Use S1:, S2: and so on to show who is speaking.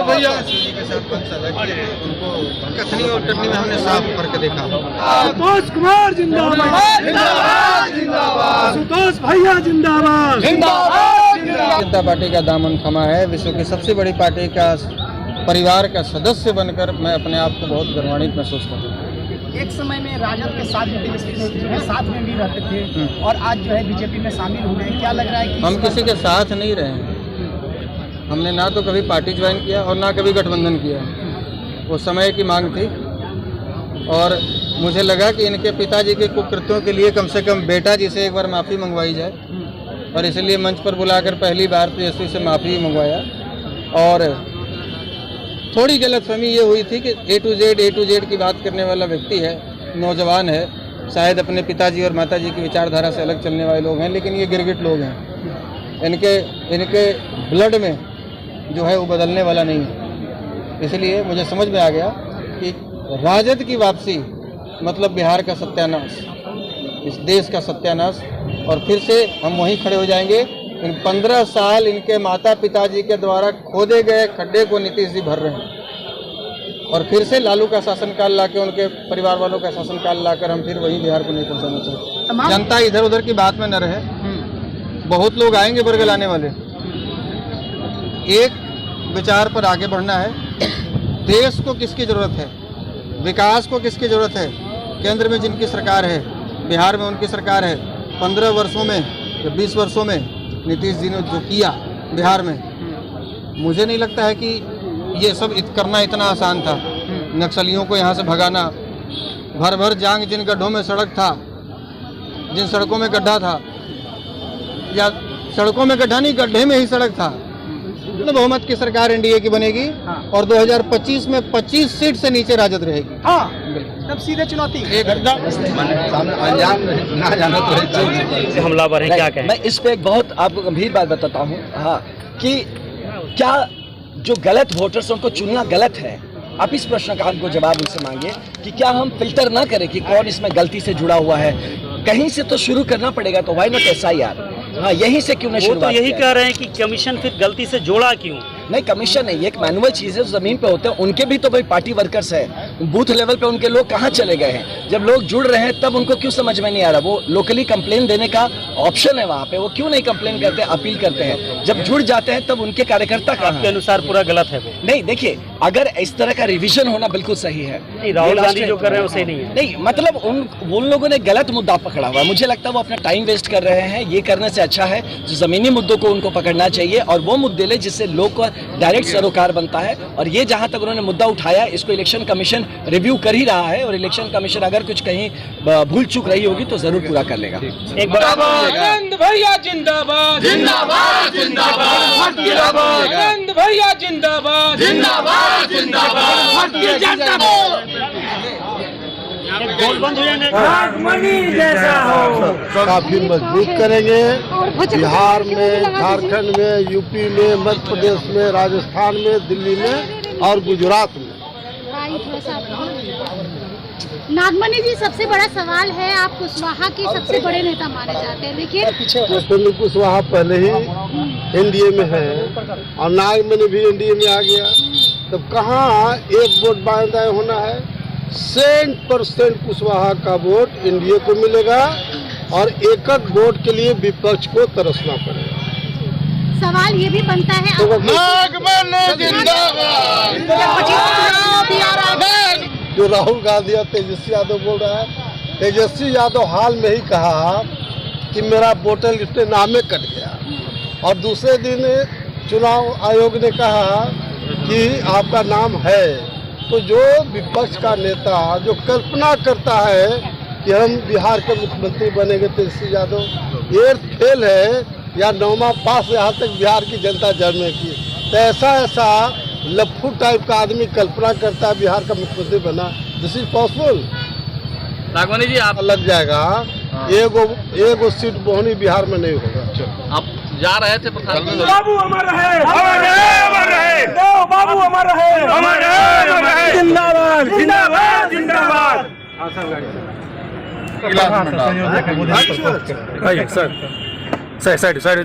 S1: भैया के साथ उनको कथनी और टटनी में हमने साफ करके देखा।
S2: संतोष कुमार जिंदाबाद, संतोष भैया जिंदाबाद,
S1: जनता पार्टी का दामन थमा है। विश्व की सबसे बड़ी पार्टी का परिवार का सदस्य बनकर मैं अपने आप को बहुत गर्वान्वित महसूस करता हूँ।
S3: एक समय में राजद के साथ भी साथ में भी रहते थे और आज जो है बीजेपी में शामिल हो गए। क्या लग रहा है कि
S1: हम किसी के साथ नहीं रहे हैं। हमने ना तो कभी पार्टी ज्वाइन किया और ना कभी गठबंधन किया। वो समय की मांग थी और मुझे लगा कि इनके पिताजी के कुकृत्यों के लिए कम से कम बेटा जी से एक बार माफ़ी मंगवाई जाए और इसलिए मंच पर बुलाकर पहली बार तेजस्वी से माफ़ी मंगवाया। और थोड़ी गलतफहमी ये हुई थी कि ए टू जेड की बात करने वाला व्यक्ति है, नौजवान है, शायद अपने पिताजी और माताजी की विचारधारा से अलग चलने वाले लोग हैं, लेकिन ये गिरगिट लोग हैं। इनके ब्लड में जो है वो बदलने वाला नहीं है। इसलिए मुझे समझ में आ गया कि राजद की वापसी मतलब बिहार का सत्यानाश, इस देश का सत्यानाश। और फिर से हम वहीं खड़े हो जाएंगे। इन 15 साल इनके माता पिताजी के द्वारा खोदे गए खड्डे को नीतीश जी भर रहे हैं और फिर से लालू का शासनकाल लाके, उनके परिवार वालों का शासनकाल लाकर हम फिर वही बिहार को नहीं पहुंचाना चाहते। जनता इधर उधर की बात में न रहे। बहुत लोग आएंगे बरगलाने वाले। एक विचार पर आगे बढ़ना है। देश को किसकी जरूरत है, विकास को किसकी जरूरत है। केंद्र में जिनकी सरकार है, बिहार में उनकी सरकार है। 15 वर्षों में या 20 वर्षों में नीतीश जी ने जो किया बिहार में, मुझे नहीं लगता है कि ये सब करना इतना आसान था। नक्सलियों को यहाँ से भगाना, भर भर जांग जिन गड्ढों में सड़क था, जिन सड़कों में गड्ढा था, या सड़कों में गड्ढा नहीं, गड्ढे में ही सड़क था। बहुमत की सरकार एनडीए की बनेगी और 2025 में 25 सीट से नीचे राजद रहेगी।
S3: हाँ, तब सीधे चुनौती
S2: हमलावर है। क्या कहें?
S4: मैं इस पे एक बहुत आपको गंभीर बात बताता हूँ। हाँ, कि क्या जो गलत वोटर्स उनको चुनना गलत है। आप इस प्रश्न का हमको जवाब उनसे मांगिए कि क्या हम फिल्टर ना करें कि कौन इसमें गलती से जुड़ा हुआ है। कहीं से तो शुरू करना पड़ेगा, तो व्हाई नॉट एसआईआर। हाँ, यहीं से क्यों नहीं शुरुआत?
S2: तो यही कह रहे हैं कि कमीशन फिर गलती से जोड़ा क्यों?
S4: नहीं, कमीशन नहीं, एक मैनुअल चीज है, जमीन पे होते हैं। उनके भी तो भाई पार्टी वर्कर्स है, बूथ लेवल पे उनके लोग कहाँ चले गए हैं? जब लोग जुड़ रहे हैं तब उनको क्यों समझ में नहीं आ रहा? वो लोकली कंप्लेन देने का ऑप्शन है वहाँ पे, वो क्यों नहीं कंप्लेन करते, अपील करते हैं? जब जुड़ जाते हैं तब उनके कार्यकर्ता कहाँ?
S2: आपके अनुसार पूरा गलत है वो?
S4: नहीं, देखिए, अगर इस तरह का रिविजन होना बिल्कुल सही है।
S2: राहुल गांधी जो कर रहे हैं वो सही नहीं है।
S4: नहीं, मतलब उन लोगों ने गलत मुद्दा पकड़ा हुआ है। मुझे लगता है वो अपना टाइम वेस्ट कर रहे हैं। ये करने से अच्छा है जो जमीनी मुद्दों को उनको पकड़ना चाहिए और वो मुद्दे ले जिससे लोग को डायरेक्ट सरोकार बनता है। और ये जहां तक उन्होंने मुद्दा उठाया, इसको इलेक्शन कमीशन रिव्यू कर ही रहा है और इलेक्शन कमीशन अगर कुछ कहीं भूल चूक रही होगी तो जरूर पूरा कर लेगा।
S2: एक बार
S5: आनंद भैया जिंदाबाद, जिंदाबाद, जिंदाबाद, आनंद भैया जिंदाबाद, जिंदाबाद, जिंदाबाद,
S6: काफी मजबूत करेंगे। बिहार में, झारखंड में, यूपी में, मध्य प्रदेश में, राजस्थान में, दिल्ली में और गुजरात में।
S7: नागमणि जी, सबसे बड़ा सवाल है, आप कुशवाहा के सबसे बड़े नेता माने जाते हैं, लेकिन
S6: पुष्पेंद्र कुशवाहा पहले ही एनडीए में है और नागमणि भी एनडीए में आ गया। तब कहाँ एक वोट बांधा होना है? 100% कुशवाहा का वोट एनडीए को मिलेगा और एक वोट के लिए विपक्ष को तरसना पड़ेगा।
S7: सवाल ये भी बनता है,
S6: जो राहुल गांधी और तेजस्वी यादव बोल रहा है। तेजस्वी यादव हाल में ही कहा कि मेरा वोटर लिस्ट में नामे कट गया और दूसरे दिन चुनाव आयोग ने कहा कि आपका नाम है। तो जो विपक्ष का नेता जो कल्पना करता है कि हम बिहार के मुख्यमंत्री बनेंगे तेजस्वी यादव, ये फेल है या 9वां पास यहाँ तक बिहार की जनता जानने की। तो ऐसा लफ्फू टाइप का आदमी कल्पना करता है बिहार का मुख्यमंत्री बना। This is possible.
S5: Nagmani ji, आप
S6: लग जाएगा। एगो सीट बोहनी बिहार में नहीं होगा।
S5: आप जा रहे थे प्रधानमंत्री।
S2: बाबू अमर रहे, अमर रहे, अमर रहे, बाबू अमर रहे, अमर रहे, अमर रहे, जिंदाबाद, जिंदाबाद, जिंदाबाद। Sir, sir, sir.